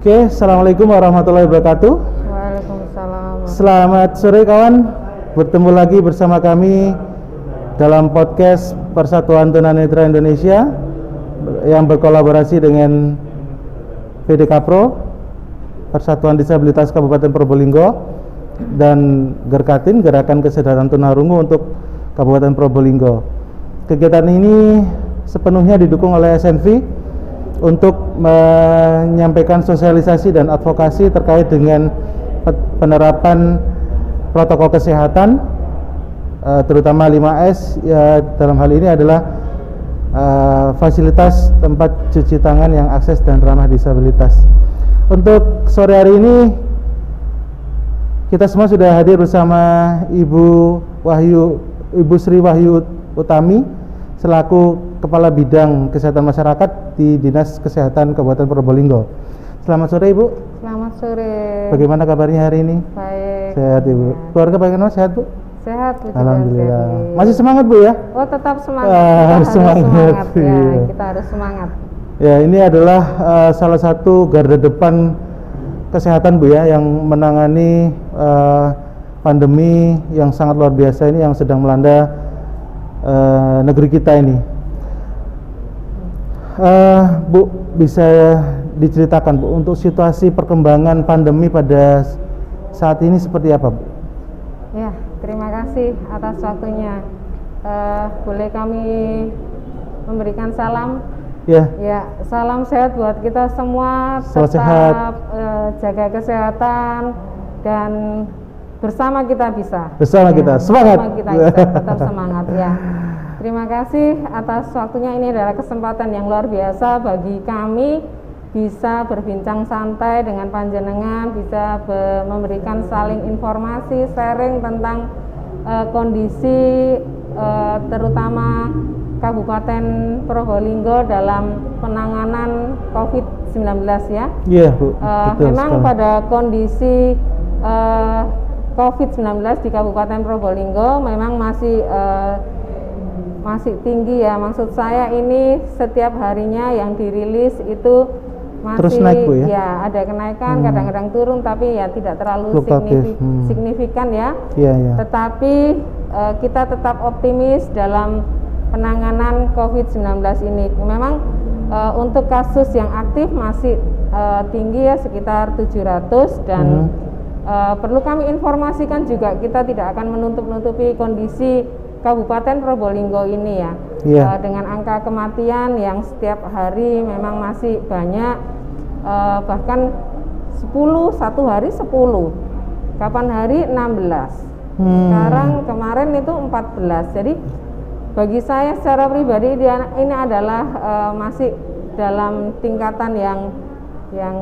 Oke, Assalamualaikum warahmatullahi wabarakatuh. Waalaikumsalam. Selamat sore kawan, bertemu lagi bersama kami dalam podcast Persatuan Tunanetra Indonesia yang berkolaborasi dengan PDKPRO, Persatuan Disabilitas Kabupaten Probolinggo, dan Gerkatin, Gerakan Kesadaran Tunarungu untuk Kabupaten Probolinggo. Kegiatan ini sepenuhnya didukung oleh SNV untuk menyampaikan sosialisasi dan advokasi terkait dengan penerapan protokol kesehatan, terutama 5S ya, dalam hal ini adalah fasilitas tempat cuci tangan yang akses dan ramah disabilitas. Untuk sore hari ini kita semua sudah hadir bersama Ibu Sri Wahyu Utami selaku Kepala Bidang Kesehatan Masyarakat di Dinas Kesehatan Kabupaten Probolinggo. Selamat sore Ibu. Selamat sore. Bagaimana kabarnya hari ini? Baik. Sehat Ibu. Keluarga bagaimana, sehat Bu? Sehat Bu. Alhamdulillah. Masih semangat Bu ya? Oh, tetap semangat. Harus semangat. Ya, kita harus semangat. Ya, ini adalah salah satu garda depan kesehatan Bu ya, yang menangani pandemi yang sangat luar biasa ini yang sedang melanda negeri kita ini. Bu, bisa diceritakan Bu untuk situasi perkembangan pandemi pada saat ini seperti apa Bu? Ya, terima kasih atas waktunya. Boleh kami memberikan salam? Ya. Ya, salam sehat buat kita semua. Salam tetap sehat. Jaga kesehatan dan bersama kita bisa. Bersama ya, kita semangat. Bersama kita bisa tetap semangat ya. Terima kasih atas waktunya. Ini adalah kesempatan yang luar biasa bagi kami bisa berbincang santai dengan panjenengan, bisa memberikan saling informasi, sharing tentang kondisi terutama Kabupaten Probolinggo dalam penanganan COVID-19 ya. Iya Bu. Betul Memang sekali. pada kondisi COVID-19 di Kabupaten Probolinggo memang masih tinggi ya. Maksud saya ini setiap harinya yang dirilis itu masih terus naik Bu ya? Ya, ada kenaikan, kadang-kadang turun, tapi ya tidak terlalu signifikan ya. Iya, iya. Tetapi kita tetap optimis dalam penanganan COVID-19 ini. Memang untuk kasus yang aktif masih tinggi ya, sekitar 700 dan perlu kami informasikan juga kita tidak akan menutup-nutupi kondisi Kabupaten Probolinggo ini ya. Dengan angka kematian yang setiap hari memang masih banyak, bahkan 10 satu hari 10, kapan hari 16, sekarang kemarin itu 14. Jadi bagi saya secara pribadi ini adalah masih dalam tingkatan yang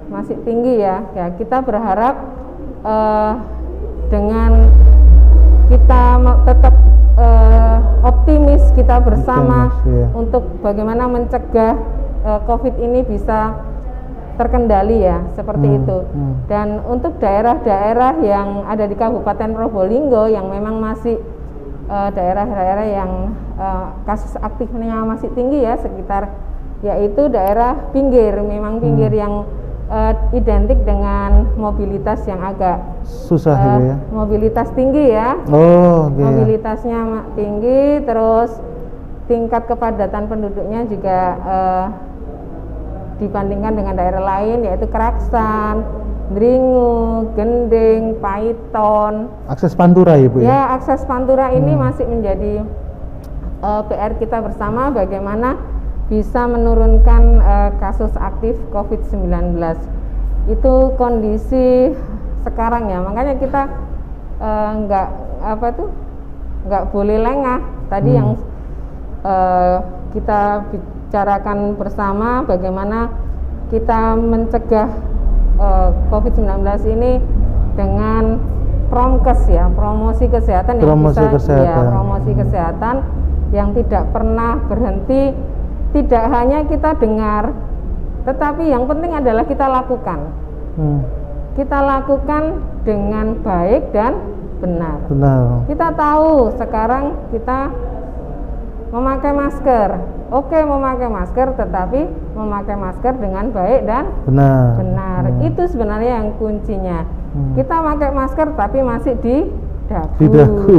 masih tinggi ya. Ya, kita berharap dengan kita tetap optimis kita bersama untuk bagaimana mencegah COVID ini bisa terkendali ya, seperti itu. Dan untuk daerah-daerah yang ada di Kabupaten Probolinggo yang memang masih daerah-daerah yang kasus aktifnya masih tinggi ya, sekitar yaitu daerah pinggir, memang pinggir yang identik dengan mobilitas yang agak susah ya. Mobilitas tinggi ya. Mobilitasnya tinggi, terus tingkat kepadatan penduduknya juga dibandingkan dengan daerah lain yaitu Keraksan, Dringu, Gending, Paiton. Akses Pantura ya Bu ya? Ya, akses Pantura ini masih menjadi PR kita bersama bagaimana bisa menurunkan kasus aktif COVID-19. Itu kondisi sekarang ya, makanya kita nggak boleh lengah. Tadi yang kita bicarakan bersama bagaimana kita mencegah COVID-19 ini dengan promkes ya, promosi kesehatan promosi kesehatan yang tidak pernah berhenti. Tidak hanya kita dengar, tetapi yang penting adalah kita lakukan. Kita lakukan dengan baik dan benar. Kita tahu sekarang kita memakai masker. Oke, memakai masker, tetapi memakai masker dengan baik dan benar Itu sebenarnya yang kuncinya. Kita pakai masker tapi masih di dagu. Di dagu.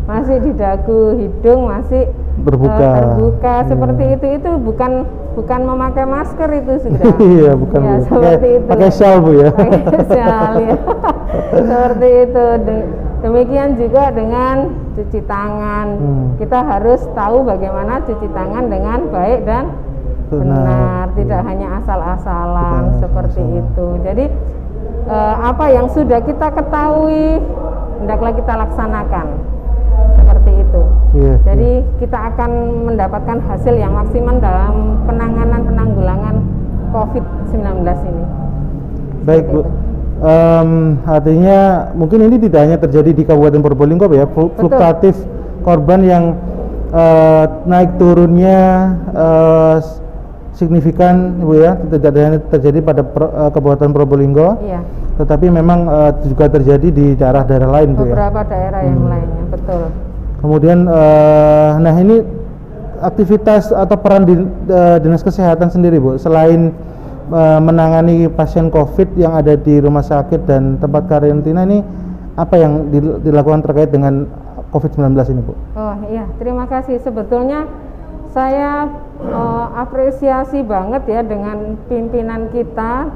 Masih di dagu, hidung masih terbuka. Seperti itu bukan memakai masker itu sudah. Iya, bukan ya, Bu. seperti itu. Pakai shawl Bu ya. Pakai shawl ya. Seperti itu. Demikian juga dengan cuci tangan. Kita harus tahu bagaimana cuci tangan dengan baik dan benar, tidak hanya asal-asalan seperti itu. Jadi apa yang sudah kita ketahui hendaklah kita laksanakan seperti itu. Jadi kita akan mendapatkan hasil yang maksimal dalam penanggulangan COVID-19 ini. Baik Bu. Artinya mungkin ini tidak hanya terjadi di Kabupaten Probolinggo ya, fluktuatif korban yang naik turunnya signifikan Bu ya, tidak hanya terjadi pada Kabupaten Probolinggo, tetapi memang juga terjadi di daerah-daerah lain Bu ya. Beberapa daerah yang lainnya, betul. Kemudian nah ini aktivitas atau peran Dinas Kesehatan sendiri Bu, selain menangani pasien COVID yang ada di rumah sakit dan tempat karantina, ini apa yang dilakukan terkait dengan COVID-19 ini Bu? Oh iya, terima kasih. Sebetulnya saya apresiasi banget ya dengan pimpinan kita,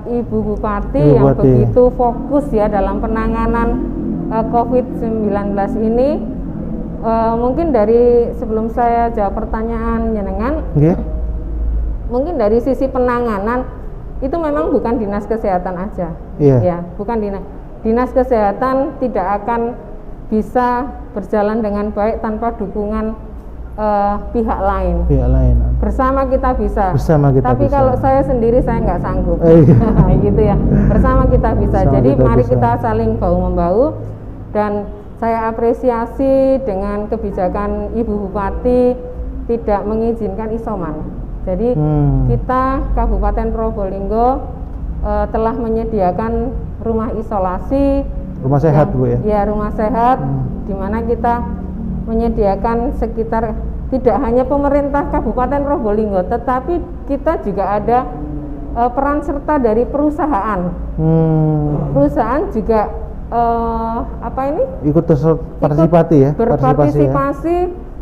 Ibu Bupati yang begitu fokus ya dalam penanganan COVID-19 ini. Mungkin dari sebelum saya jawab pertanyaan jenengan, mungkin dari sisi penanganan itu memang bukan Dinas Kesehatan aja, ya, bukan Dinas Kesehatan tidak akan bisa berjalan dengan baik tanpa dukungan pihak lain. Bersama kita bisa. Tapi kalau saya sendiri saya nggak sanggup, gitu ya. Bersama kita bisa. Jadi mari kita saling bahu membahu, dan saya apresiasi dengan kebijakan Ibu Bupati tidak mengizinkan isoman. Jadi kita Kabupaten Probolinggo telah menyediakan rumah isolasi, rumah sehat Bu ya? Ya, rumah sehat, di mana kita menyediakan sekitar, tidak hanya pemerintah Kabupaten Probolinggo, tetapi kita juga ada peran serta dari perusahaan. Perusahaan juga ikut partisipasi ya? Berpartisipasi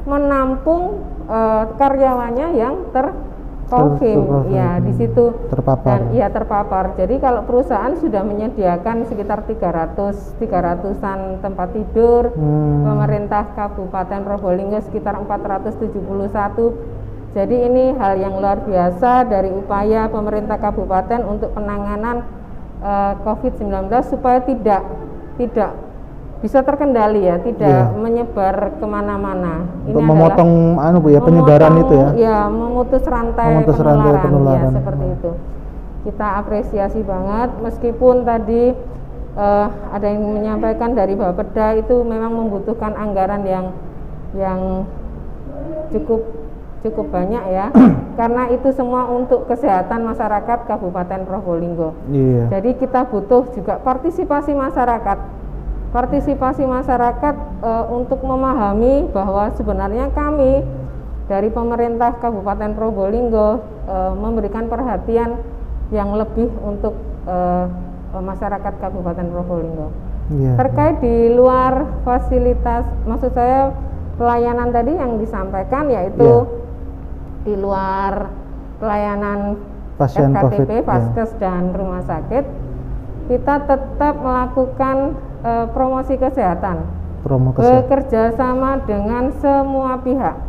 menampung karyawannya yang COVID, ya di situ terpapar. Dan terpapar. Jadi kalau perusahaan sudah menyediakan sekitar 300-an tempat tidur, pemerintah Kabupaten Probolinggo sekitar 471. Jadi ini hal yang luar biasa dari upaya pemerintah kabupaten untuk penanganan COVID-19 supaya tidak bisa terkendali ya, tidak menyebar kemana-mana. Untuk memotong penyebaran itu ya. Ya, memutus rantai penularan. Ya, seperti itu. Kita apresiasi banget, meskipun tadi ada yang menyampaikan dari Bapeda itu memang membutuhkan anggaran yang cukup banyak ya. Karena itu semua untuk kesehatan masyarakat Kabupaten Probolinggo. Jadi kita butuh juga partisipasi masyarakat untuk memahami bahwa sebenarnya kami dari pemerintah Kabupaten Probolinggo memberikan perhatian yang lebih untuk masyarakat Kabupaten Probolinggo. Terkait di luar fasilitas, maksud saya pelayanan tadi yang disampaikan, yaitu di luar pelayanan pasien FKTP, COVID, Vaskes dan rumah sakit, kita tetap melakukan promosi kesehatan, bekerja sama dengan semua pihak,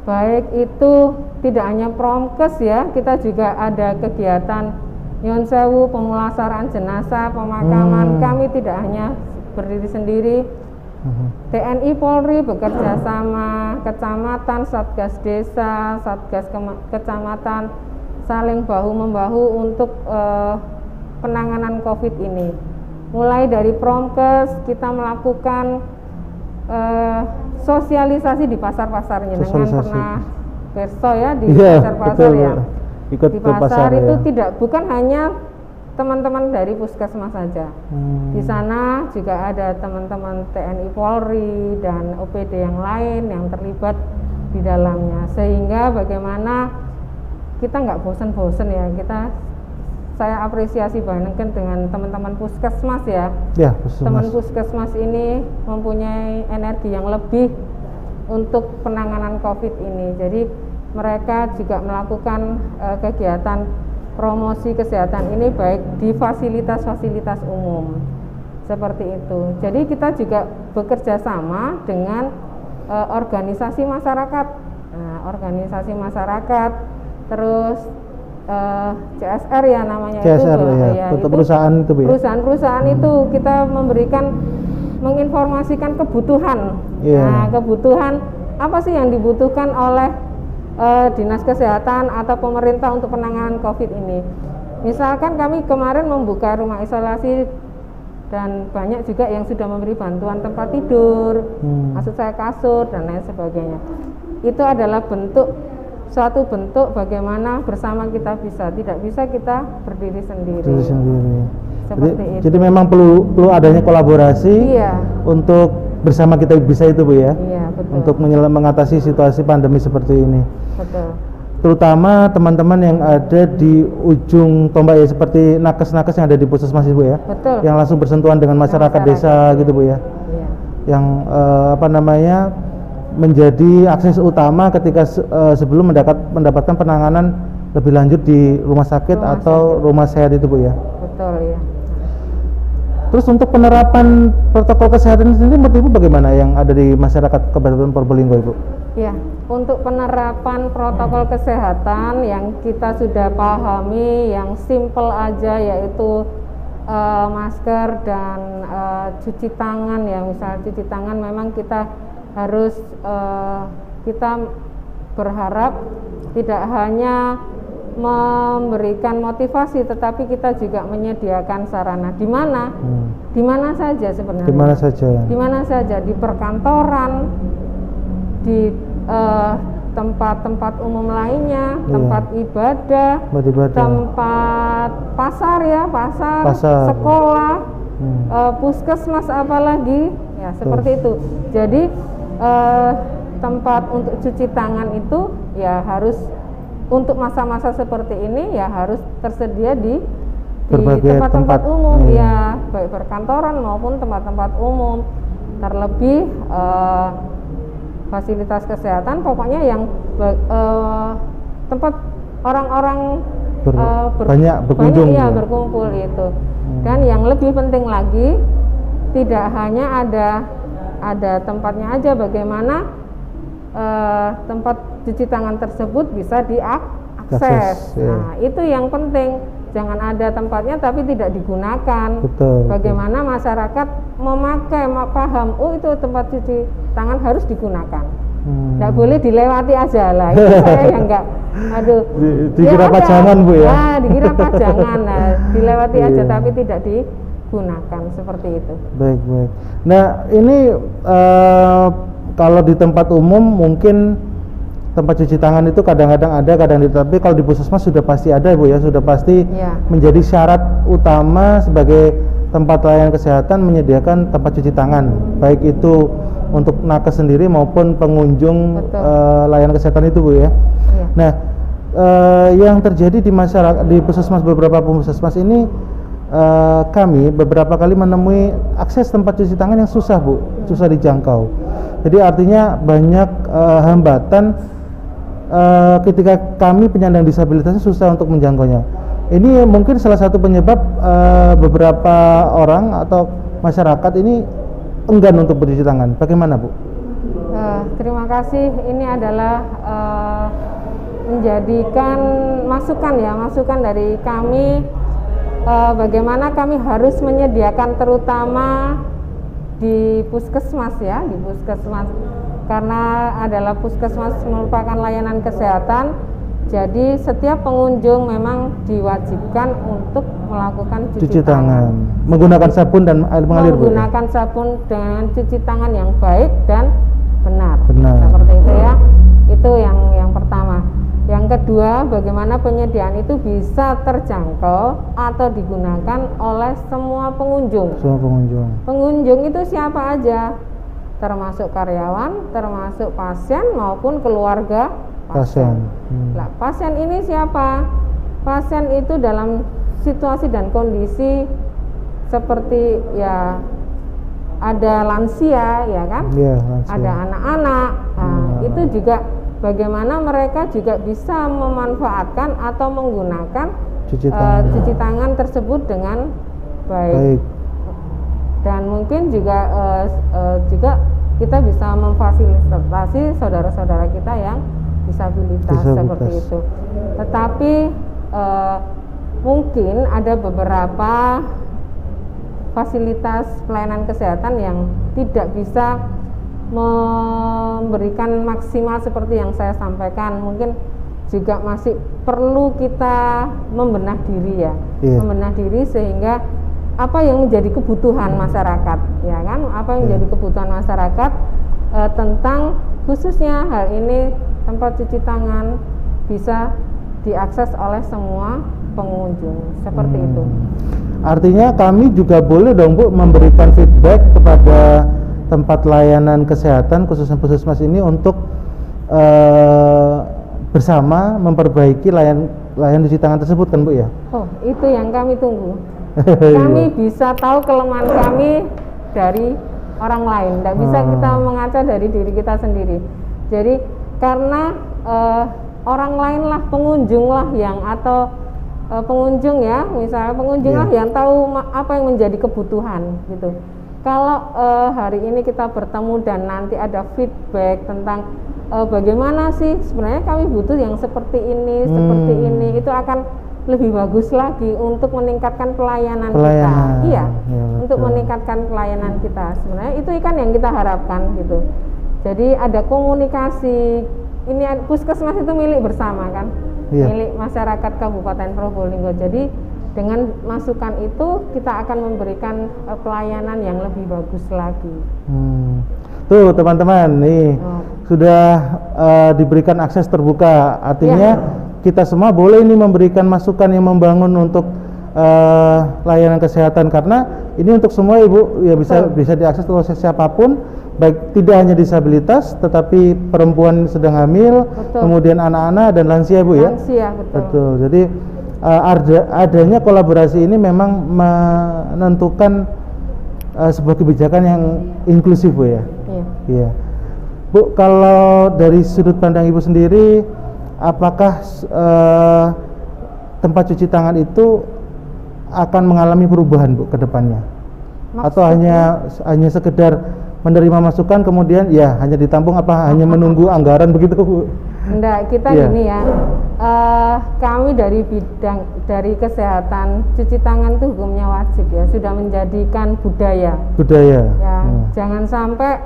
baik itu tidak hanya Promkes ya, kita juga ada kegiatan Nyun Sewu, pemulasaran jenazah, pemakaman. Kami tidak hanya berdiri sendiri, TNI Polri bekerja sama, kecamatan, satgas desa, satgas kecamatan, saling bahu-membahu untuk penanganan COVID ini. Mulai dari Promkes kita melakukan sosialisasi di pasar-pasarnya, dengan pernah perso ya di pasar-pasar ya. Di pasar itu bukan hanya teman-teman dari puskesmas saja. Di sana juga ada teman-teman TNI Polri dan OPD yang lain yang terlibat di dalamnya, sehingga bagaimana kita nggak bosen-bosen ya. Saya apresiasi banget dengan teman-teman puskesmas ya. Ya, Teman puskesmas ini mempunyai energi yang lebih untuk penanganan COVID ini. Jadi mereka juga melakukan kegiatan promosi kesehatan ini baik di fasilitas-fasilitas umum seperti itu. Jadi kita juga bekerja sama dengan organisasi masyarakat, organisasi masyarakat, terus CSR ya namanya, CSR itu ya, untuk perusahaan itu Bu ya. Perusahaan-perusahaan itu kita menginformasikan kebutuhan. Nah, kebutuhan apa sih yang dibutuhkan oleh dinas kesehatan atau pemerintah untuk penanganan COVID ini. Misalkan kami kemarin membuka rumah isolasi dan banyak juga yang sudah memberi bantuan tempat tidur, maksud saya kasur dan lain sebagainya. Itu adalah suatu bentuk bagaimana bersama kita tidak bisa kita berdiri sendiri. Seperti itu. Jadi memang perlu adanya kolaborasi untuk bersama kita bisa itu Bu ya. Iya, betul. Untuk mengatasi situasi pandemi seperti ini. Betul. Terutama teman-teman yang ada di ujung tombak ya, seperti nakes-nakes yang ada di puskesmas Bu ya. Betul. Yang langsung bersentuhan dengan masyarakat desa gitu Bu ya. Iya. Yang menjadi akses utama ketika sebelum mendapatkan penanganan lebih lanjut di rumah sakit atau rumah sehat itu Bu ya. Betul ya. Terus untuk penerapan protokol kesehatan sendiri menurut Ibu bagaimana yang ada di masyarakat Kabupaten Probolinggo Ibu? Ya, untuk penerapan protokol kesehatan yang kita sudah pahami, yang simple aja yaitu masker dan cuci tangan ya. Misalnya cuci tangan memang kita harus kita berharap tidak hanya memberikan motivasi, tetapi kita juga menyediakan sarana di mana saja sebenarnya. Di mana saja di perkantoran, di tempat-tempat umum lainnya, tempat ibadah, tempat pasar ya, pasar. Sekolah, puskesmas apalagi ya seperti itu. Jadi tempat untuk cuci tangan itu ya harus untuk masa-masa seperti ini ya harus tersedia di tempat-tempat umum ya, baik perkantoran maupun tempat-tempat umum. Terlebih fasilitas kesehatan pokoknya yang tempat orang-orang banyak berkumpul itu. Dan yang lebih penting lagi, tidak hanya ada tempatnya aja, bagaimana tempat cuci tangan tersebut bisa diakses. Nah, itu yang penting. Jangan ada tempatnya tapi tidak digunakan. Bagaimana masyarakat memakai, paham, oh itu tempat cuci tangan harus digunakan. Nggak boleh dilewati aja lah. Itu saya yang nggak, dikira pajangan Bu ya. Nah, dikira pajangan, nah, dilewati aja tapi tidak digunakan, seperti itu. Baik. Nah, ini kalau di tempat umum mungkin tempat cuci tangan itu kadang-kadang ada, tapi kalau di puskesmas sudah pasti ada Bu ya, sudah pasti menjadi syarat utama sebagai tempat layanan kesehatan menyediakan tempat cuci tangan, baik itu untuk nakes sendiri maupun pengunjung layanan kesehatan itu Bu ya. Nah, yang terjadi di masyarakat di puskesmas, beberapa puskesmas ini kami beberapa kali menemui akses tempat cuci tangan yang susah Bu, susah dijangkau. Jadi artinya banyak hambatan ketika kami penyandang disabilitasnya susah untuk menjangkaunya. Ini mungkin salah satu penyebab beberapa orang atau masyarakat ini enggan untuk bercuci tangan. Bagaimana Bu? Terima kasih. Ini adalah menjadikan masukan dari kami, bagaimana kami harus menyediakan terutama di puskesmas ya, di puskesmas. Karena adalah puskesmas merupakan layanan kesehatan, jadi setiap pengunjung memang diwajibkan untuk melakukan cuci tangan. Menggunakan sabun dan air mengalir. Menggunakan sabun dengan cuci tangan yang baik dan benar. Seperti itu ya. Itu yang pertama. Yang kedua, bagaimana penyediaan itu bisa terjangkau atau digunakan oleh semua pengunjung. Pengunjung itu siapa aja? Termasuk karyawan, termasuk pasien maupun keluarga pasien. Nah, pasien ini siapa? Pasien itu dalam situasi dan kondisi seperti ya ada lansia ya kan, Iya, lansia. ada anak-anak. Nah, itu juga bagaimana mereka juga bisa memanfaatkan atau menggunakan cuci tangan tersebut dengan baik. Dan mungkin juga kita bisa memfasilitasi saudara-saudara kita yang disabilitas seperti itu. Tetapi mungkin ada beberapa fasilitas pelayanan kesehatan yang tidak bisa memberikan maksimal seperti yang saya sampaikan. Mungkin juga masih perlu kita membenah diri ya, membenah diri sehingga apa yang menjadi kebutuhan masyarakat, ya kan? Apa yang menjadi kebutuhan masyarakat tentang khususnya hal ini tempat cuci tangan bisa diakses oleh semua pengunjung seperti itu. Artinya kami juga boleh dong Bu memberikan feedback kepada tempat layanan kesehatan khususnya puskesmas ini untuk bersama memperbaiki layanan cuci tangan tersebut kan Bu ya? Oh, itu yang kami tunggu. Kami bisa tahu kelemahan kami dari orang lain, tidak bisa kita mengaca dari diri kita sendiri. Jadi karena orang lain lah, pengunjung lah yang atau pengunjung ya, misalnya pengunjung lah yang tahu apa yang menjadi kebutuhan gitu. Kalau hari ini kita bertemu dan nanti ada feedback tentang bagaimana sih sebenarnya kami butuh yang seperti ini, itu akan lebih bagus lagi untuk meningkatkan pelayanan kita. Iya, untuk meningkatkan pelayanan kita. Sebenarnya itu kan yang kita harapkan gitu. Jadi ada komunikasi. Ini puskesmas itu milik bersama kan, milik masyarakat Kabupaten Probolinggo. Jadi dengan masukan itu kita akan memberikan pelayanan yang lebih bagus lagi. Tuh teman-teman nih sudah diberikan akses terbuka. Artinya kita semua boleh ini memberikan masukan yang membangun untuk layanan kesehatan, karena ini untuk semua Ibu ya, bisa diakses oleh siapapun, baik tidak hanya disabilitas tetapi perempuan sedang hamil, kemudian anak-anak dan lansia Bu ya. Lansia, betul. Jadi adanya kolaborasi ini memang menentukan sebuah kebijakan yang inklusif Bu ya. Iya. Bu, kalau dari sudut pandang Ibu sendiri, apakah tempat cuci tangan itu akan mengalami perubahan Bu ke depannya? Atau hanya sekedar menerima masukan kemudian ya hanya ditampung, apa hanya menunggu anggaran begitu Bu? Enggak, kita gini ya, kami dari kesehatan, cuci tangan itu hukumnya wajib ya, sudah menjadikan budaya ya. Jangan sampai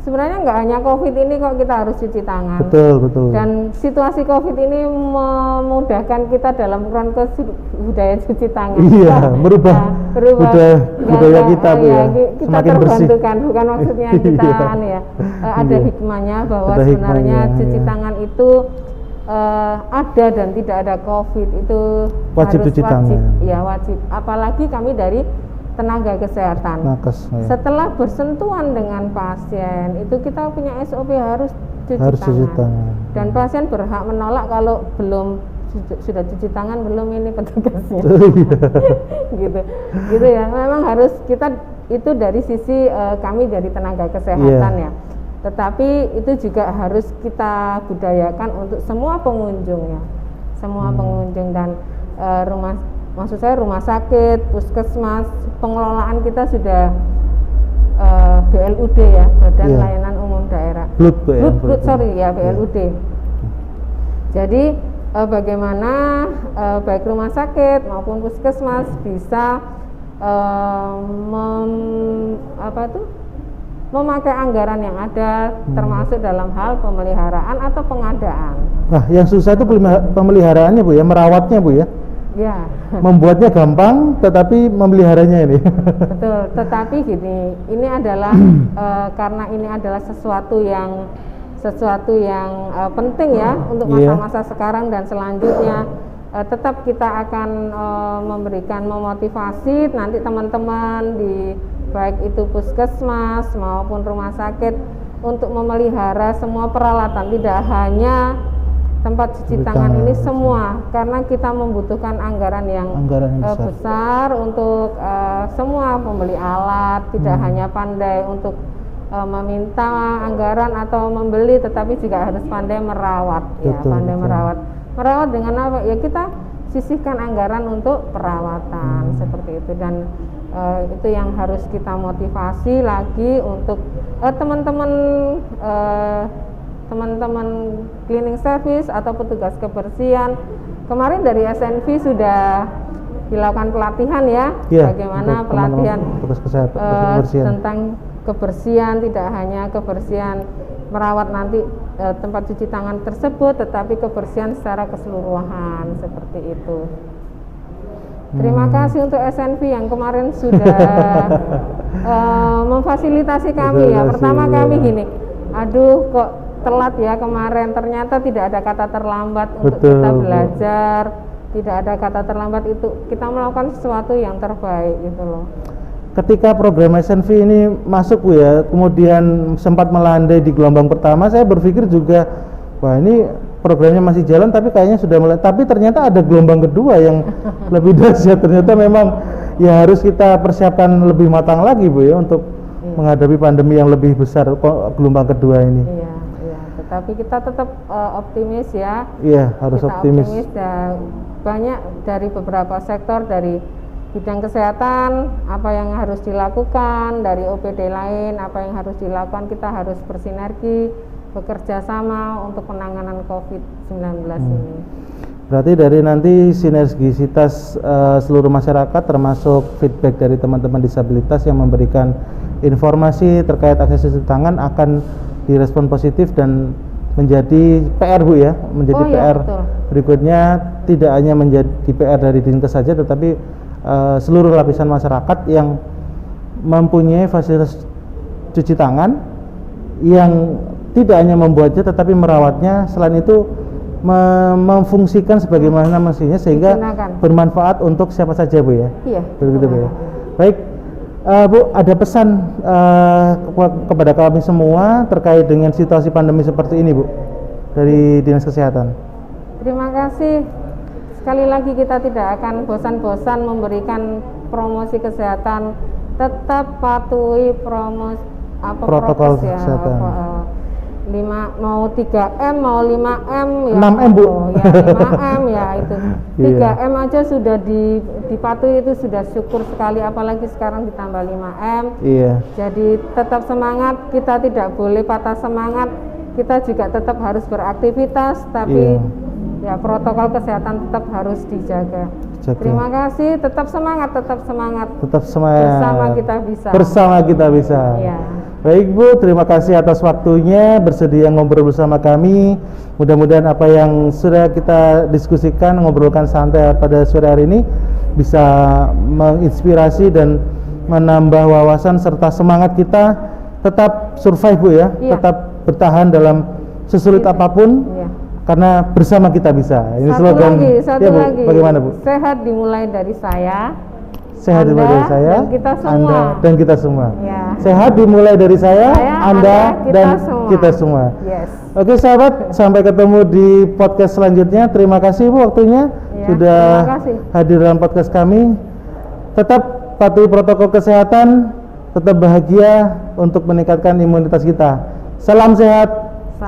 sebenarnya nggak hanya COVID ini kok kita harus cuci tangan. Betul. Dan situasi COVID ini memudahkan kita dalam rangka budaya cuci tangan. Iya, merubah budaya kita Bu ya. Kita semakin terbantukan, bukan maksudnya kita ada hikmahnya bahwa sebenarnya cuci tangan itu ada dan tidak ada COVID itu wajib cuci tangan. Ya wajib. Apalagi kami dari tenaga kesehatan. Setelah bersentuhan dengan pasien itu kita punya SOP harus cuci tangan. Dan pasien berhak menolak kalau belum sudah cuci tangan belum ini petugasnya. gitu ya. Memang harus kita itu dari sisi kami dari tenaga kesehatan ya. Tetapi itu juga harus kita budayakan untuk semua pengunjung ya. Semua pengunjung dan maksud saya rumah sakit, puskesmas, pengelolaan kita sudah BLUD ya, Badan Layanan Umum Daerah. BLUD. Jadi bagaimana baik rumah sakit maupun puskesmas bisa memakai anggaran yang ada, termasuk dalam hal pemeliharaan atau pengadaan. Nah, yang susah itu pemeliharaannya Bu ya, merawatnya Bu ya. Ya. Membuatnya gampang, tetapi memeliharanya ini. Betul. Tetapi gini, ini adalah karena ini adalah sesuatu yang penting ya untuk masa-masa sekarang dan selanjutnya. Tetap kita akan memberikan memotivasi nanti teman-teman di baik itu puskesmas maupun rumah sakit untuk memelihara semua peralatan, tidak hanya tempat cuci tangan ini semua, karena kita membutuhkan anggaran yang besar untuk semua pembeli alat, tidak hanya pandai untuk meminta anggaran atau membeli, tetapi juga harus pandai merawat. Merawat dengan apa? Ya kita sisihkan anggaran untuk perawatan seperti itu, dan itu yang harus kita motivasi lagi untuk teman-teman cleaning service atau petugas kebersihan. Kemarin dari SNV sudah dilakukan pelatihan bagaimana pelatihan tentang kebersihan, tidak hanya kebersihan merawat nanti tempat cuci tangan tersebut, tetapi kebersihan secara keseluruhan seperti itu. Terima kasih untuk SNV yang kemarin sudah memfasilitasi kami ya. Pertama kami gini, aduh kok telat ya kemarin, ternyata tidak ada kata terlambat untuk kita belajar, tidak ada kata terlambat, itu kita melakukan sesuatu yang terbaik gitu loh. Ketika program SNV ini masuk Bu ya, kemudian sempat melandai di gelombang pertama, saya berpikir juga, wah ini programnya masih jalan tapi kayaknya sudah mulai, tapi ternyata ada gelombang kedua yang lebih dahsyat. Ternyata memang ya harus kita persiapkan lebih matang lagi Bu ya untuk menghadapi pandemi yang lebih besar, gelombang kedua ini. Iya, tetapi kita tetap optimis ya. Iya, harus kita optimis. Dan banyak dari beberapa sektor, dari bidang kesehatan apa yang harus dilakukan, dari OPD lain apa yang harus dilakukan, kita harus bersinergi, bekerja sama untuk penanganan COVID-19 ini. Berarti dari nanti sinergisitas seluruh masyarakat, termasuk feedback dari teman-teman disabilitas yang memberikan informasi terkait akses cuci tangan akan direspon positif dan menjadi PR Bu ya, menjadi PR betul. Berikutnya tidak hanya menjadi PR dari Dinkes saja, tetapi seluruh lapisan masyarakat yang mempunyai fasilitas cuci tangan yang tidak hanya membuatnya tetapi merawatnya, selain itu memfungsikan sebagaimana mestinya sehingga bermanfaat untuk siapa saja Bu ya. Iya. Begitu Bu ya. Baik Bu, ada pesan kepada kami semua terkait dengan situasi pandemi seperti ini Bu dari Dinas Kesehatan. Terima kasih. Sekali lagi kita tidak akan bosan-bosan memberikan promosi kesehatan, tetap patuhi protokol kesehatan. 5 mau 3M mau 5M ya 6M Bu. Ya 5M ya itu. 3M aja sudah dipatuhi, itu sudah syukur sekali, apalagi sekarang ditambah 5M. Iya. Jadi tetap semangat, kita tidak boleh patah semangat. Kita juga tetap harus beraktivitas, tapi ya protokol kesehatan tetap harus dijaga. Terima kasih, tetap semangat. Bersama kita bisa. Bersama kita bisa. Ya. Baik Bu, terima kasih atas waktunya bersedia ngobrol bersama kami. Mudah-mudahan apa yang sudah kita diskusikan, ngobrolkan santai pada sore hari ini bisa menginspirasi dan menambah wawasan serta semangat kita tetap survive Bu ya, tetap bertahan dalam sesulit apapun. Karena bersama kita bisa. Ini slogan. Satu lagi. Bagaimana Bu? Sehat dimulai dari saya. Sehat dimulai dari saya, dan kita semua. Anda dan kita semua. Ya. Sehat dimulai dari saya, Anda dan kita semua. Yes. Oke sahabat, sampai ketemu di podcast selanjutnya. Terima kasih Bu waktunya sudah hadir dalam podcast kami. Tetap patuhi protokol kesehatan, tetap bahagia untuk meningkatkan imunitas kita. Salam sehat,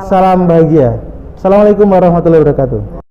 salam bahagia. Assalamualaikum warahmatullahi wabarakatuh.